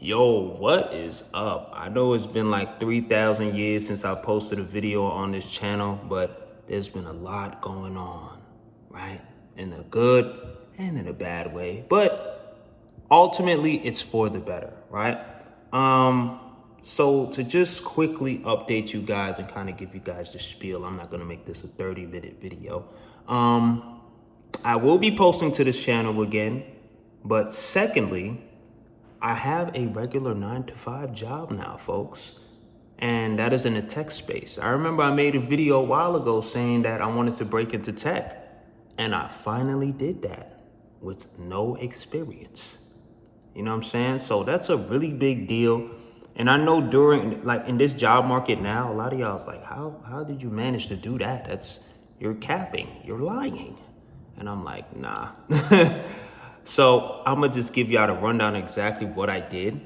Yo, what is up? I know it's been like 3,000 years since I posted a video on this channel, but there's been a lot going on, right? In a good and in a bad way. But ultimately, it's for the better, right? So to just quickly update you guys and kind of give you guys the spiel, I'm not gonna make this a 30-minute video. I will be posting to this channel again, but secondly, I have a regular 9 to 5 job now, folks. And that is in the tech space. I remember I made a video a while ago saying that I wanted to break into tech. And I finally did that with no experience. You know what I'm saying? So that's a really big deal. And I know during, like in this job market now, a lot of y'all's like, how did you manage to do that? You're capping, you're lying. And I'm like, nah. So I'm gonna just give y'all the rundown exactly what I did.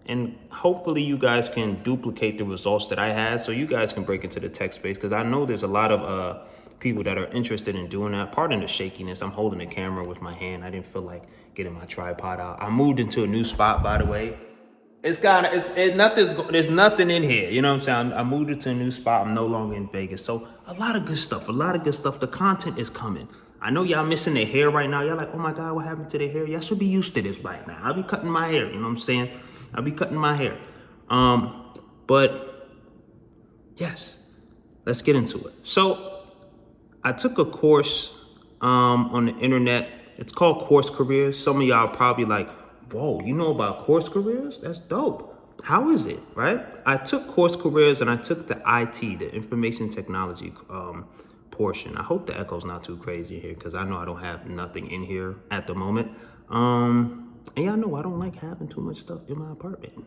And hopefully you guys can duplicate the results that I had so you guys can break into the tech space, because I know there's a lot of people that are interested in doing that. Pardon the shakiness, I'm holding the camera with my hand. I didn't feel like getting my tripod out. I moved into a new spot, by the way. There's nothing in here, you know what I'm saying? I moved into a new spot. I'm no longer in Vegas. So a lot of good stuff. The content is coming. I know y'all missing their hair right now. Y'all like, oh my God, what happened to their hair? Y'all should be used to this right now. I'll be cutting my hair, you know what I'm saying? I'll be cutting my hair. But yes, let's get into it. So I took a course on the internet. It's called Course Careers. Some of y'all probably like, whoa, you know about Course Careers? That's dope. How is it, right? I took Course Careers and I took the IT, the information technology portion. I hope the echo's not too crazy here because I know I don't have nothing in here at the moment. And y'all know I don't like having too much stuff in my apartment,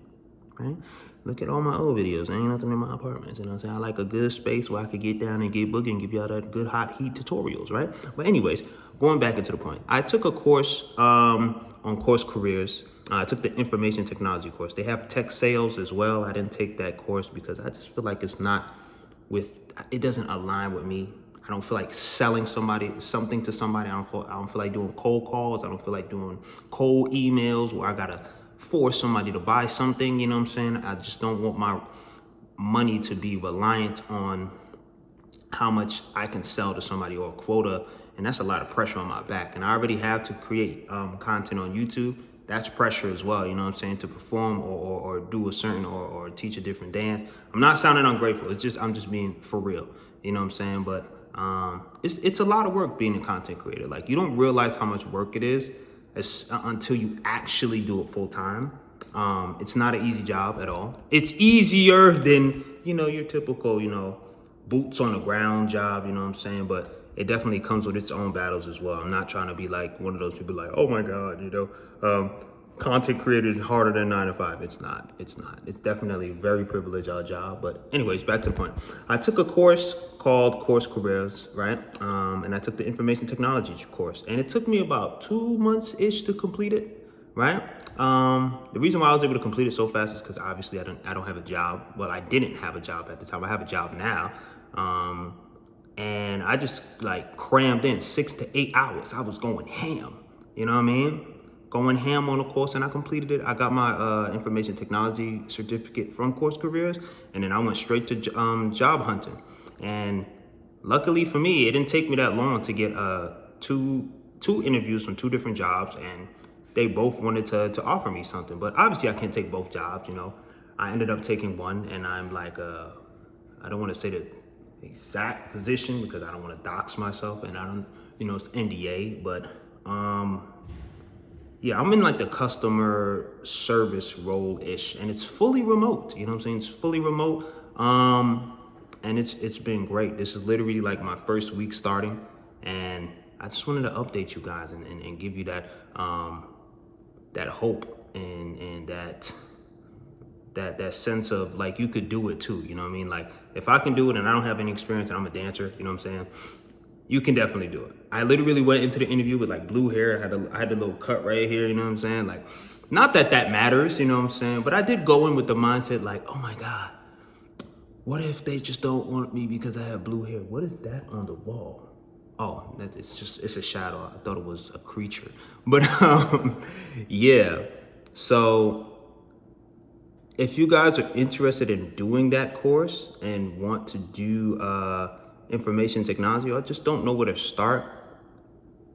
right? Look at all my old videos. There ain't nothing in my apartments, you know what I'm saying? I like a good space where I could get down and get boogie and give y'all that good hot heat tutorials, right? But anyways, going back into the point. I took a course on Course Careers. I took the information technology course. They have tech sales as well. I didn't take that course because I just feel like it doesn't align with me. I don't feel like selling something to somebody. I don't feel like doing cold calls. I don't feel like doing cold emails where I gotta force somebody to buy something, you know what I'm saying? I just don't want my money to be reliant on how much I can sell to somebody or a quota. And that's a lot of pressure on my back. And I already have to create content on YouTube. That's pressure as well, you know what I'm saying? To perform or do a certain or teach a different dance. I'm not sounding ungrateful. I'm just being for real, you know what I'm saying? But it's a lot of work being a content creator. Like, you don't realize how much work it is until you actually do it full time. It's not an easy job at all. It's easier than, your typical, boots on the ground job, you know what I'm saying? But it definitely comes with its own battles as well. I'm not trying to be like one of those people like, oh my God, content creator is harder than 9 to 5. It's not. It's definitely a very privileged job. But anyways, back to the point. I took a course called Course Careers, right? And I took the information technology course, and it took me about 2 months-ish to complete it, right? The reason why I was able to complete it so fast is because obviously I don't have a job. Well, I didn't have a job at the time. I have a job now. And I just like crammed in 6 to 8 hours. I was going ham, you know what I mean? Going ham on the course, and I completed it. I got my information technology certificate from Course Careers, and then I went straight to job hunting. And luckily for me, it didn't take me that long to get two interviews from 2 different jobs, and they both wanted to offer me something. But obviously I can't take both jobs, I ended up taking one, and I'm like, I don't want to say the exact position because I don't want to dox myself, and I don't, it's NDA, but yeah, I'm in like the customer service role-ish, and it's fully remote, you know what I'm saying? It's fully remote, and it's been great. This is literally like my first week starting, and I just wanted to update you guys and give you that that hope and that sense of like you could do it too, you know what I mean? Like, if I can do it and I don't have any experience and I'm a dancer, you know what I'm saying? You can definitely do it. I literally went into the interview with like blue hair. I had a little cut right here, you know what I'm saying? Like, not that matters, you know what I'm saying? But I did go in with the mindset like, oh my God, what if they just don't want me because I have blue hair? What is that on the wall? Oh, it's a shadow. I thought it was a creature. But yeah, so if you guys are interested in doing that course and want to do information technology, or just don't know where to start,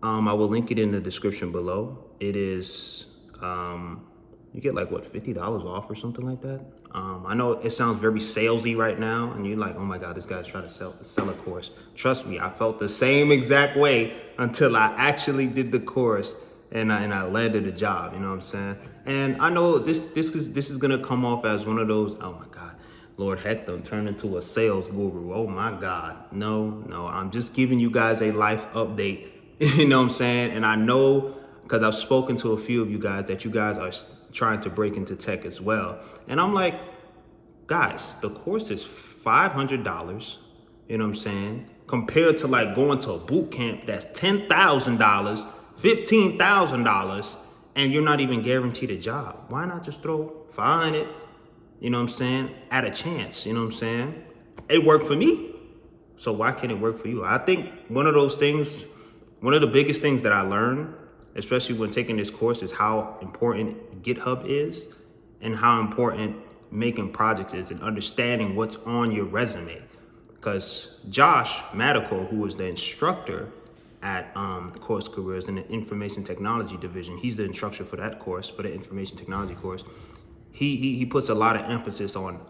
I will link it in the description below. It is, you get like what, $50 off or something like that. I know it sounds very salesy right now, and you're like, oh my God, this guy's trying to sell a course. Trust me, I felt the same exact way until I actually did the course and I landed a job. You know what I'm saying? And I know this is gonna come off as one of those, oh my God, Lord Heck done turned into a sales guru. Oh my God. No, I'm just giving you guys a life update. You know what I'm saying? And I know, because I've spoken to a few of you guys, that you guys are trying to break into tech as well. And I'm like, guys, the course is $500, you know what I'm saying? Compared to like going to a boot camp that's $10,000, $15,000, and you're not even guaranteed a job. Why not just throw $500, you know what I'm saying, at a chance, you know what I'm saying? It worked for me, so why can't it work for you? I think one of the biggest things that I learned, especially when taking this course, is how important GitHub is and how important making projects is and understanding what's on your resume. Because Josh Madico, who is the instructor at Course Careers in the Information Technology Division, he's the instructor for that course, for the Information Technology course. He puts a lot of emphasis on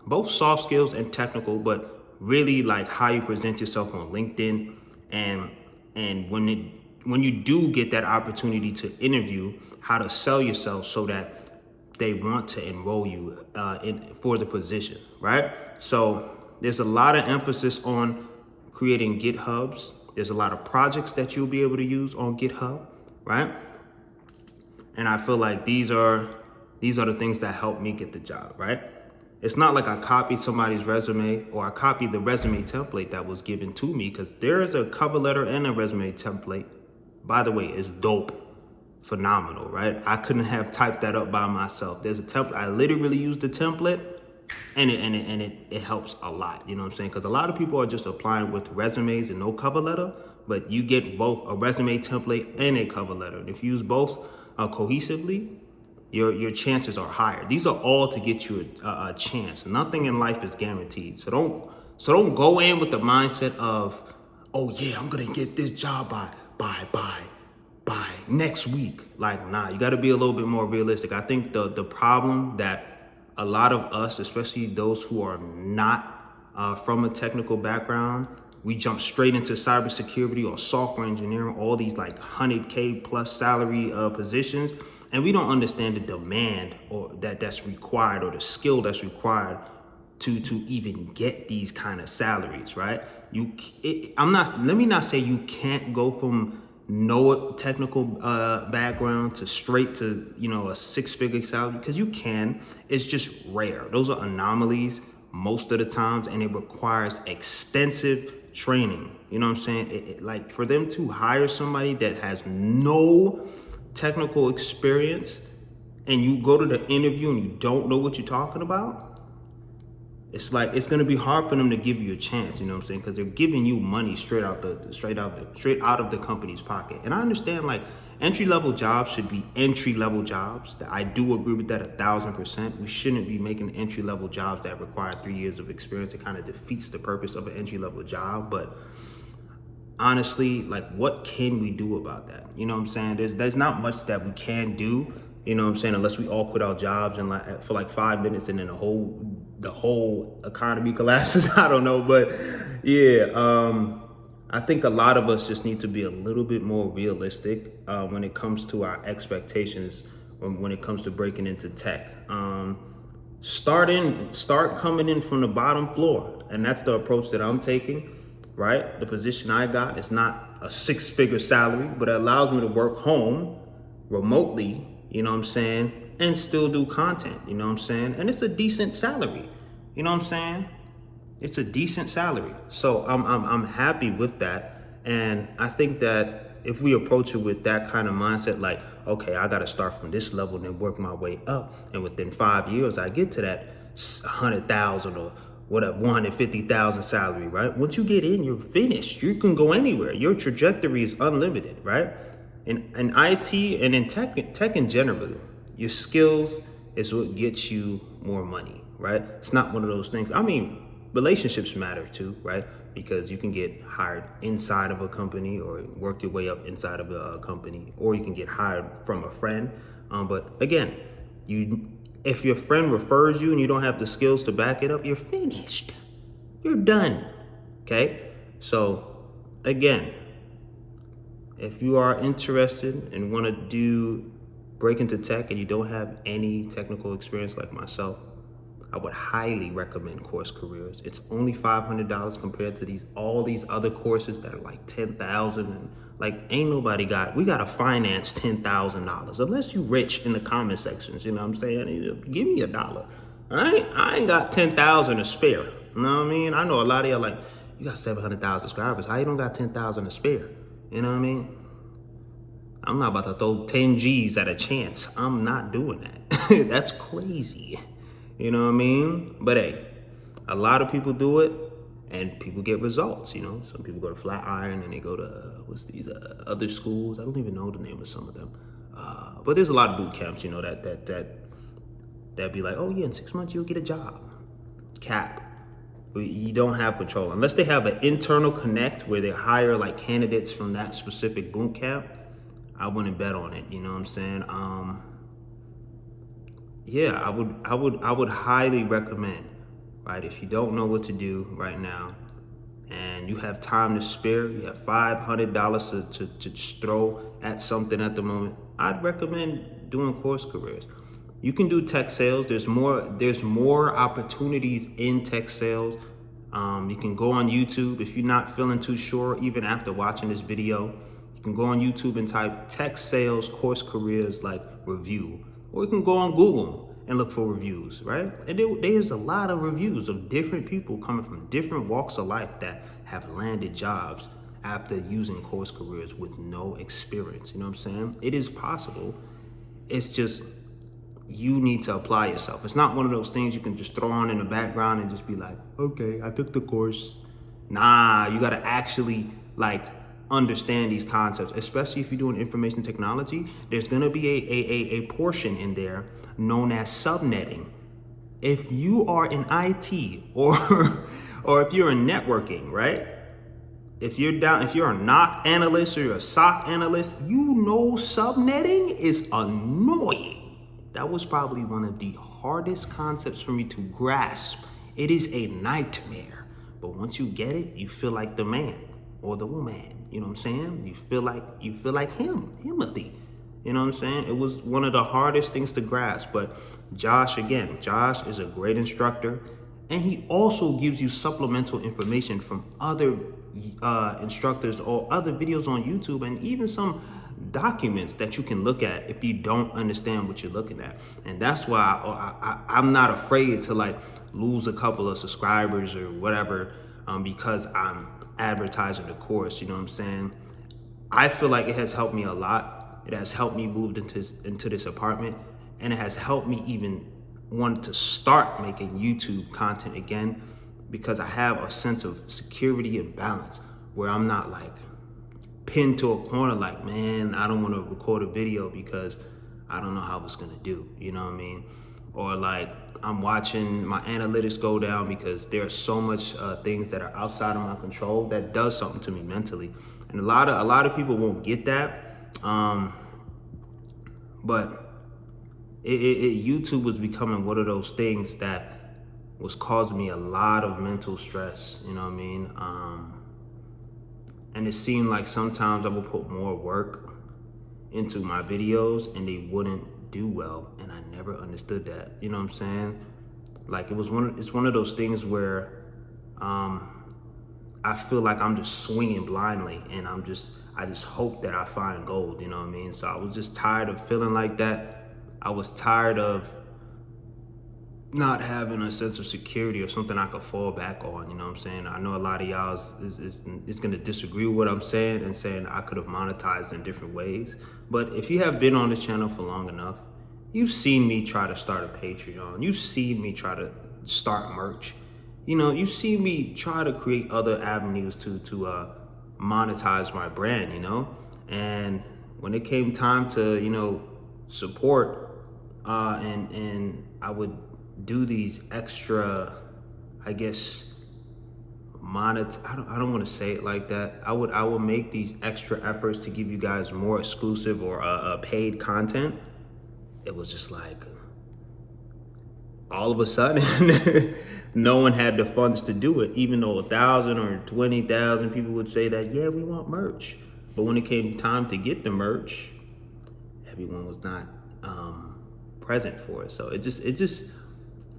both soft skills and technical, but really like how you present yourself on LinkedIn, and when you do get that opportunity to interview, how to sell yourself so that they want to enroll you for the position, right? So there's a lot of emphasis on creating GitHubs. There's a lot of projects that you'll be able to use on GitHub, right? And I feel like these are the things that help me get the job, right? It's not like I copied somebody's resume or I copied the resume template that was given to me, because there is a cover letter and a resume template. By the way, it's dope, phenomenal, right? I couldn't have typed that up by myself. There's a template. I literally used the template, and it helps a lot. You know what I'm saying? Because a lot of people are just applying with resumes and no cover letter, but you get both a resume template and a cover letter. And if you use both cohesively, your chances are higher. These are all to get you a chance. Nothing in life is guaranteed. So don't go in with the mindset of, oh yeah, I'm gonna get this job by next week. Like, nah, you got to be a little bit more realistic. I think the problem that a lot of us, especially those who are not from a technical background, we jump straight into cybersecurity or software engineering, all these like 100K plus salary positions, and we don't understand the demand or that's required, or the skill that's required to even get these kind of salaries, right? Let me not say you can't go from no technical background to straight to, a six-figure salary, because you can. It's just rare. Those are anomalies most of the times, and it requires extensive training. You know what I'm saying? Like, for them to hire somebody that has no technical experience, and you go to the interview and you don't know what you're talking about, it's like, it's gonna be hard for them to give you a chance, you know what I'm saying? Because they're giving you money straight out of the company's pocket. And I understand, like, entry-level jobs should be entry-level jobs. I do agree with that 1,000%. We shouldn't be making entry-level jobs that require 3 years of experience. It kind of defeats the purpose of an entry-level job. But honestly, like, what can we do about that? You know what I'm saying? There's not much that we can do, you know what I'm saying, unless we all quit our jobs and for like 5 minutes, and then the whole economy collapses. I don't know, but yeah, I think a lot of us just need to be a little bit more realistic when it comes to our expectations when it comes to breaking into tech. Start coming in from the bottom floor, and that's the approach that I'm taking. Right, the position I got is not a six-figure salary, but it allows me to work home remotely, you know what I'm saying, and still do content, you know what I'm saying? And it's a decent salary, you know what I'm saying? It's a decent salary. So I'm happy with that. And I think that if we approach it with that kind of mindset, like, okay, I got to start from this level and then work my way up, and within 5 years I get to that 100,000 or whatever, 150,000 salary, right? Once you get in, you're finished. You can go anywhere. Your trajectory is unlimited, right? In IT and in tech in general, your skills It's what gets you more money, right? It's not one of those things. I mean, relationships matter too, right? Because you can get hired inside of a company or work your way up inside of a company, or you can get hired from a friend. But again, if your friend refers you and you don't have the skills to back it up, you're finished. You're done. Okay? So again, if you are interested and want to break into tech and you don't have any technical experience like myself, I would highly recommend Course Careers. It's only $500 compared to all these other courses that are like $10,000, and like ain't nobody we gotta finance $10,000 unless you rich in the comment sections. You know what I'm saying? Give me $1. All right, I ain't got 10,000 to spare. You know what I mean? I know a lot of y'all like, you got 700,000 subscribers. How you don't got 10,000 to spare? You know what I mean? I'm not about to throw 10 G's at a chance. I'm not doing that. That's crazy. You know what I mean? But hey, a lot of people do it and people get results, you know? Some people go to Flatiron and they go to, what's these other schools? I don't even know the name of some of them. But there's a lot of boot camps, you know, that be like, oh yeah, in 6 months you'll get a job. Cap. You don't have control. Unless they have an internal connect where they hire like candidates from that specific boot camp, I wouldn't bet on it, you know what I'm saying? Yeah, I would highly recommend, right? If you don't know what to do right now and you have time to spare, you have $500 to just throw at something at the moment, I'd recommend doing Course Careers. You can do tech sales. There's more opportunities in tech sales. You can go on YouTube if you're not feeling too sure, even after watching this video. You can go on YouTube and type tech sales Course Careers like review, or you can go on Google and look for reviews, right? And there's a lot of reviews of different people coming from different walks of life that have landed jobs after using Course Careers with no experience. You know what I'm saying? It is possible. It's just, you need to apply yourself. It's not one of those things you can just throw on in the background and just be like, okay, I took the course. Nah, you gotta actually like understand these concepts, especially if you're doing information technology. There's gonna be a portion in there known as subnetting. If you are in IT or or if you're in networking, right? If you're a NOC analyst or you're a SOC analyst, you know subnetting is annoying. That was probably one of the hardest concepts for me to grasp. It is a nightmare. But once you get it, you feel like the man or the woman. You know what I'm saying? You feel like Timothy. You know what I'm saying? It was one of the hardest things to grasp. But Josh is a great instructor. And he also gives you supplemental information from other instructors or other videos on YouTube, and even some documents that you can look at if you don't understand what you're looking at. And that's why I'm not afraid to like lose a couple of subscribers or whatever because I'm advertising the course. You know what I'm saying? I feel like it has helped me a lot. It has helped me move into this apartment, and it has helped me even want to start making YouTube content again, because I have a sense of security and balance where I'm not like pinned to a corner like, man, I don't want to record a video because I don't know how it's gonna do, you know what I mean? Or like I'm watching my analytics go down because there are so much things that are outside of my control that does something to me mentally. And a lot of people won't get that, but YouTube was becoming one of those things that was causing me a lot of mental stress, you know what I mean? And it seemed like sometimes I would put more work into my videos and they wouldn't do well, and I never understood that, you know what I'm saying? Like it's one of those things where I feel like I'm just swinging blindly, and I just hope that I find gold, you know what I mean? So I was just tired of feeling like that. I was tired of not having a sense of security or something I could fall back on, you know what I'm saying? I know a lot of y'all is gonna disagree with what I'm saying and saying I could have monetized in different ways. But if you have been on this channel for long enough, you've seen me try to start a Patreon. You've seen me try to start merch. You know, you've seen me try to create other avenues to monetize my brand, you know? And when it came time to, you know, support, And I would do these extra, I guess, I don't want to say it like that. I would make these extra efforts to give you guys more exclusive or paid content. It was just like all of a sudden no one had the funds to do it, even though 1,000 or 20,000 people would say that, yeah, we want merch. But when it came time to get the merch, everyone was not present for it. So it just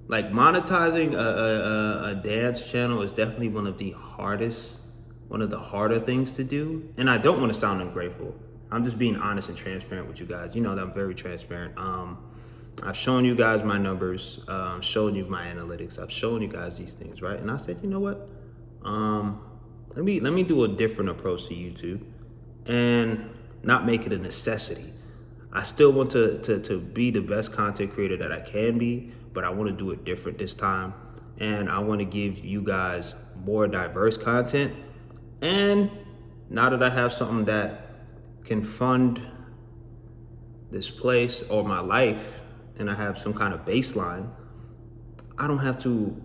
like monetizing a dance channel is definitely one of the harder things to do. And I don't want to sound ungrateful. I'm just being honest and transparent with you guys. You know that I'm very transparent. I've shown you guys my numbers, shown you my analytics. I've shown you guys these things, right? And I said, you know what? Let me do a different approach to YouTube and not make it a necessity. I still want to be the best content creator that I can be, but I want to do it different this time. And I want to give you guys more diverse content. And now that I have something that can fund this place or my life, and I have some kind of baseline, I don't have to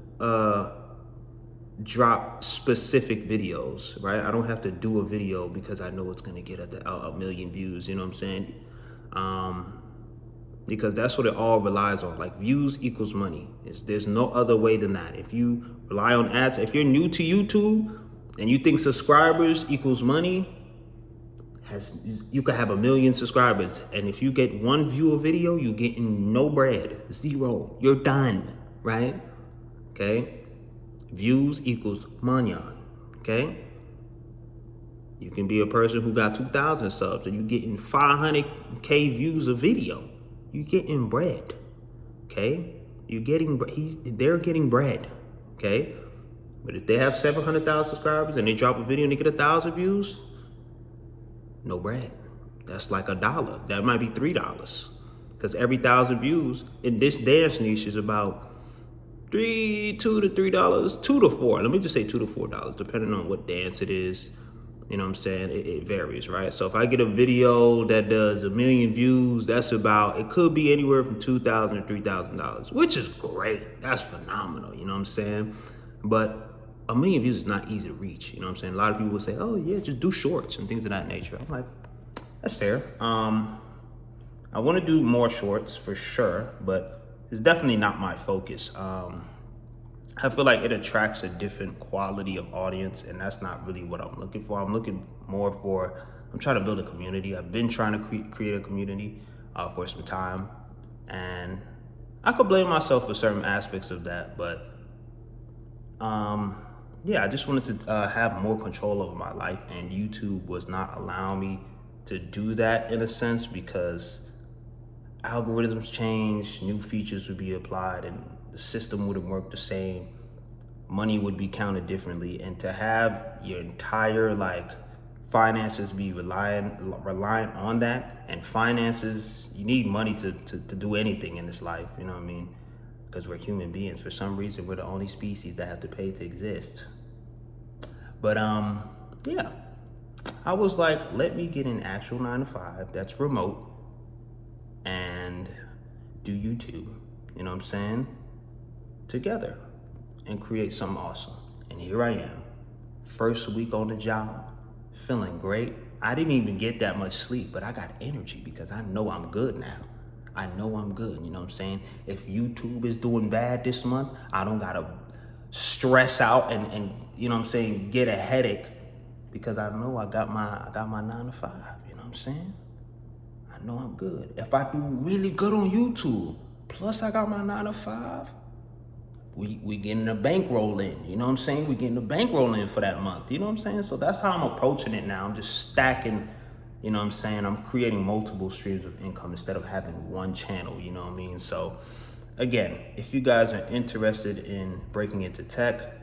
drop specific videos, right? I don't have to do a video because I know it's gonna get a million views, you know what I'm saying? Because that's what it all relies on. Like, views equals money. There's no other way than that. If you rely on ads, if you're new to YouTube and you think subscribers equals money, you could have 1 million subscribers, and if you get one view a video, you getting no bread, zero. You're done, right? Okay. Views equals manyan. Okay. You can be a person who got 2,000 subs and you getting 500K views a video. You getting bread. Okay. They're getting bread. Okay. But if they have 700,000 subscribers and they drop a video and they get 1,000 views, no bread. That's like $1. That might be $3, because every 1,000 views in this dance niche is about $2 to $3, $2 to $4. Let me just say $2 to $4, depending on what dance it is. You know what I'm saying? It varies, right? So if I get a video that does 1 million views, it could be anywhere from $2,000 to $3,000, which is great. That's phenomenal. You know what I'm saying? But 1 million views is not easy to reach. You know what I'm saying? A lot of people will say, oh yeah, just do shorts and things of that nature. I'm like, that's fair. I want to do more shorts for sure, but it's definitely not my focus. I feel like it attracts a different quality of audience, and that's not really what I'm looking for. I'm trying to build a community. I've been trying to create a community for some time, and I could blame myself for certain aspects of that, but yeah, I just wanted to have more control over my life, and YouTube was not allowing me to do that in a sense, because algorithms change, new features would be applied, and the system wouldn't work the same. Money would be counted differently, and to have your entire finances be reliant on that, and finances, you need money to do anything in this life, you know what I mean? Because we're human beings. For some reason, we're the only species that have to pay to exist. But yeah, I was like, let me get an actual 9 to 5 that's remote and do YouTube, you know what I'm saying, together, and create something awesome. And here I am, first week on the job, feeling great. I didn't even get that much sleep, but I got energy because I know I'm good now. I know I'm good, you know what I'm saying? If YouTube is doing bad this month, I don't gotta stress out and you know what I'm saying, get a headache, because I know I got my 9 to 5, you know what I'm saying? I know I'm good. If I do really good on YouTube, plus I got my 9 to 5, we getting a bankroll in, you know what I'm saying? We getting a bankroll in for that month, you know what I'm saying? So that's how I'm approaching it now. I'm just stacking, you know what I'm saying? I'm creating multiple streams of income instead of having one channel, you know what I mean? So again, if you guys are interested in breaking into tech,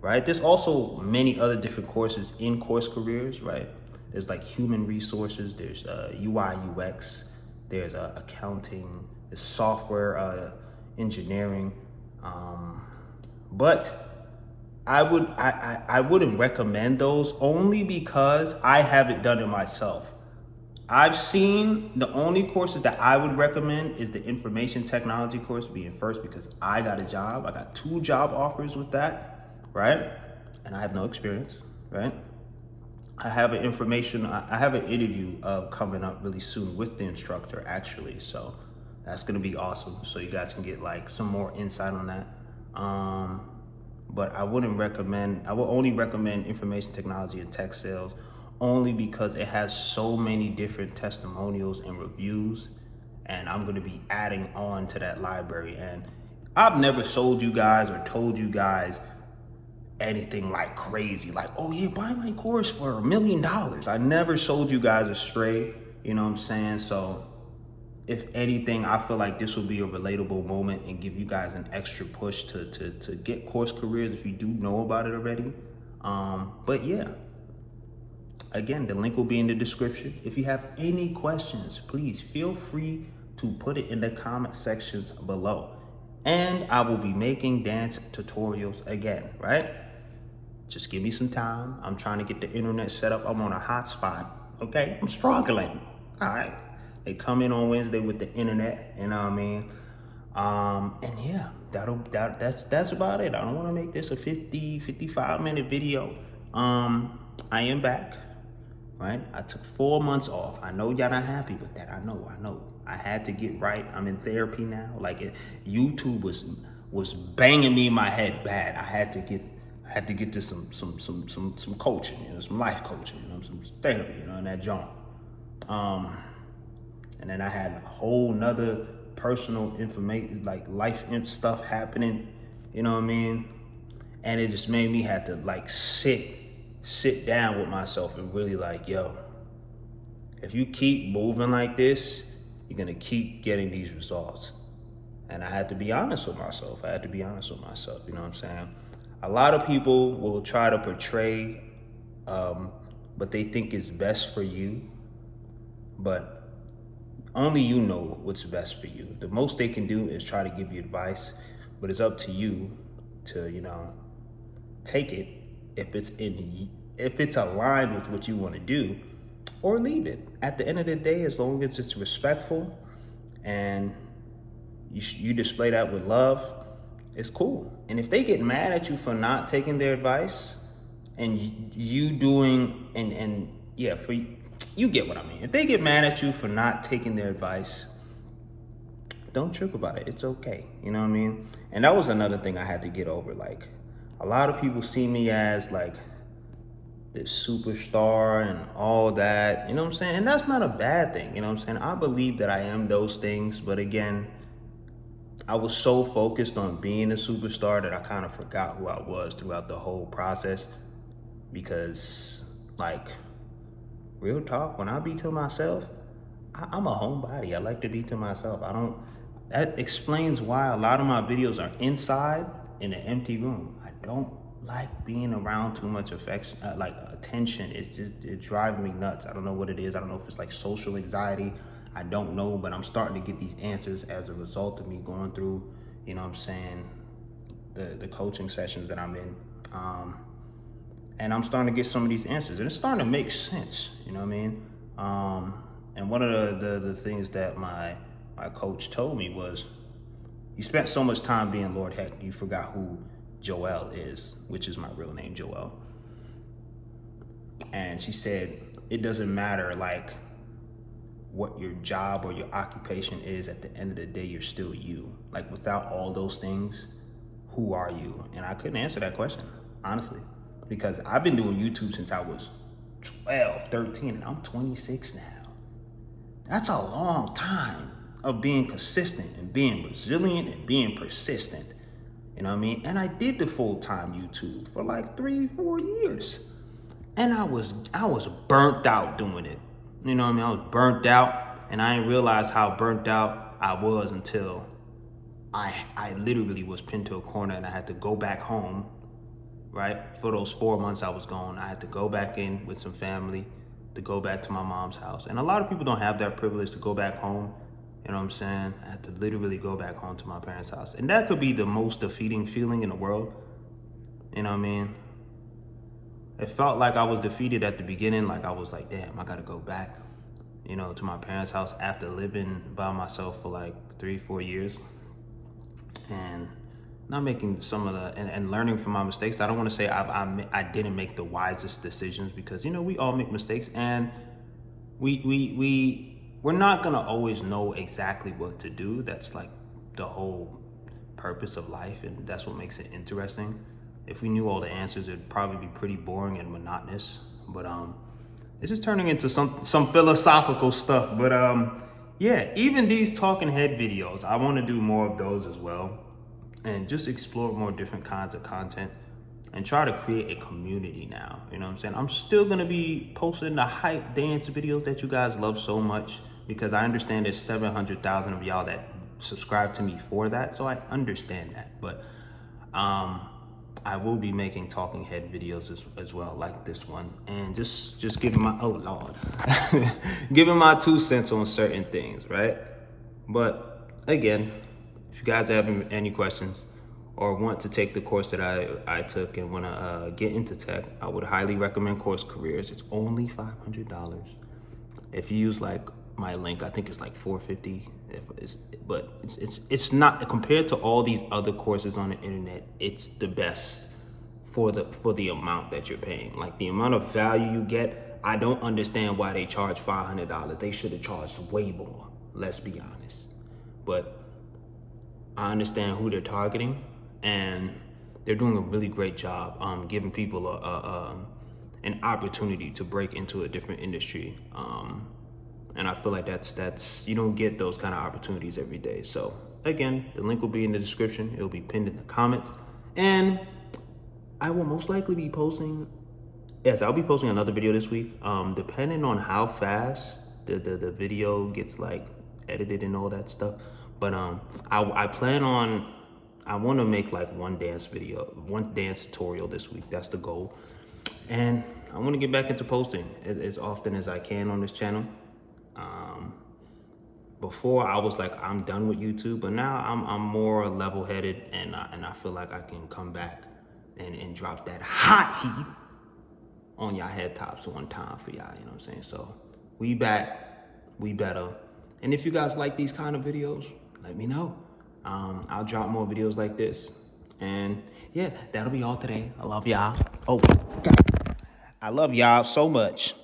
right? There's also many other different courses in Course Careers, right? There's like human resources, there's UI, UX, there's accounting, there's software engineering. But I wouldn't recommend those, only because I haven't done it myself. I've seen the only courses that I would recommend is the information technology course being first, because I got a job. I got 2 job offers with that, right? And I have no experience, right? I have I have an interview coming up really soon with the instructor actually. So that's gonna be awesome. So you guys can get like some more insight on that. But I will only recommend information technology and tech sales only because it has so many different testimonials and reviews, and I'm gonna be adding on to that library. And I've never sold you guys or told you guys anything like crazy, like, oh yeah, buy my course for $1 million. I never sold you guys astray, you know what I'm saying? So if anything, I feel like this will be a relatable moment and give you guys an extra push to get Course Careers if you do know about it already. But yeah, again, the link will be in the description. If you have any questions, please feel free to put it in the comment sections below. And I will be making dance tutorials again, right? Just give me some time. I'm trying to get the internet set up. I'm on a hotspot, okay? I'm struggling, all right? They come in on Wednesday with the internet, you know what I mean? And yeah, that's about it. I don't want to make this a 55-minute video. I am back, right? I took 4 months off. I know y'all not happy with that. I know. I had to get right. I'm in therapy now. YouTube was banging me in my head bad. I had to get to some coaching, you know, some life coaching, you know, some therapy, you know, in that joint. And then I had a whole nother personal information, like life stuff happening, you know what I mean? And it just made me have to like sit down with myself and really like, yo, if you keep moving like this, you're gonna keep getting these results. And I had to be honest with myself. You know what I'm saying? A lot of people will try to portray what they think is best for you, but only you know what's best for you. The most they can do is try to give you advice, but it's up to you to, you know, take it if it's aligned with what you want to do, or leave it. At the end of the day, as long as it's respectful and you display that with love, it's cool. And if they get mad at you for not taking their advice, and you doing and yeah, for you get what I mean. If they get mad at you for not taking their advice, don't trip about it. It's okay. You know what I mean? And that was another thing I had to get over. Like, a lot of people see me as like this superstar and all that, you know what I'm saying? And that's not a bad thing, you know what I'm saying? I believe that I am those things, but again, I was so focused on being a superstar that I kind of forgot who I was throughout the whole process. Because, like, real talk, when I be to myself, I'm a homebody. I like to be to myself. That explains why a lot of my videos are inside in an empty room. I don't like being around too much affection, attention. It drives me nuts. I don't know what it is. I don't know if it's like social anxiety. I don't know, but I'm starting to get these answers as a result of me going through, you know what I'm saying, the coaching sessions that I'm in. And I'm starting to get some of these answers, and it's starting to make sense, you know what I mean? And one of the things that my coach told me was, you spent so much time being Lord Heck, you forgot who Joel is, which is my real name, Joel. And she said, it doesn't matter like what your job or your occupation is, at the end of the day, you're still you. Like, without all those things, who are you? And I couldn't answer that question, honestly, because I've been doing YouTube since I was 12, 13, and I'm 26 now. That's a long time of being consistent and being resilient and being persistent. You know what I mean? And I did the full-time YouTube for like 3-4 years. And I was burnt out doing it. You know what I mean? I was burnt out, and I didn't realize how burnt out I was until I literally was pinned to a corner and I had to go back home, right? For those 4 months I was gone, I had to go back in with some family, to go back to my mom's house. And a lot of people don't have that privilege to go back home. You know what I'm saying? I had to literally go back home to my parents' house. And that could be the most defeating feeling in the world. You know what I mean? It felt like I was defeated at the beginning. Like, I was like, damn, I gotta go back. you know, to my parents' house after living by myself for like 3-4 years, and not making some of the and learning from my mistakes. I don't want to say I didn't make the wisest decisions, because you know we all make mistakes, and we're not gonna always know exactly what to do. That's like the whole purpose of life, and that's what makes it interesting. If we knew all the answers, it'd probably be pretty boring and monotonous. But it's just turning into some philosophical stuff. But yeah, even these talking head videos, I want to do more of those as well, and just explore more different kinds of content and try to create a community now. You know what I'm saying? I'm still gonna be posting the hype dance videos that you guys love so much, because I understand there's 700,000 of y'all that subscribe to me for that. So I understand that. But I will be making talking head videos as well, like this one, and just giving my, oh Lord, giving my 2 cents on certain things, right? But again, if you guys have any questions or want to take the course that I took and want to get into tech, I would highly recommend Course Careers. It's only $500. If you use like my link, I think it's like $450. But it's not, compared to all these other courses on the internet, it's the best for the amount that you're paying. Like the amount of value you get, I don't understand why they charge $500. They should have charged way more. Let's be honest. But I understand who they're targeting, and they're doing a really great job giving people an opportunity to break into a different industry. And I feel like that's you don't get those kind of opportunities every day. So again, the link will be in the description. It'll be pinned in the comments. And I will most likely be posting, yes, I'll be posting another video this week. Depending on how fast the video gets like edited and all that stuff. But I plan on, I want to make like one dance tutorial this week. That's the goal. And I want to get back into posting as often as I can on this channel. Before I was like, I'm done with YouTube, but now I'm more level-headed, and I feel like I can come back and drop that hot heat on y'all head tops one time for y'all, you know what I'm saying? So we back, we better. And if you guys like these kind of videos, let me know. I'll drop more videos like this. And yeah, that'll be all today. I love y'all. Oh, God. I love y'all so much.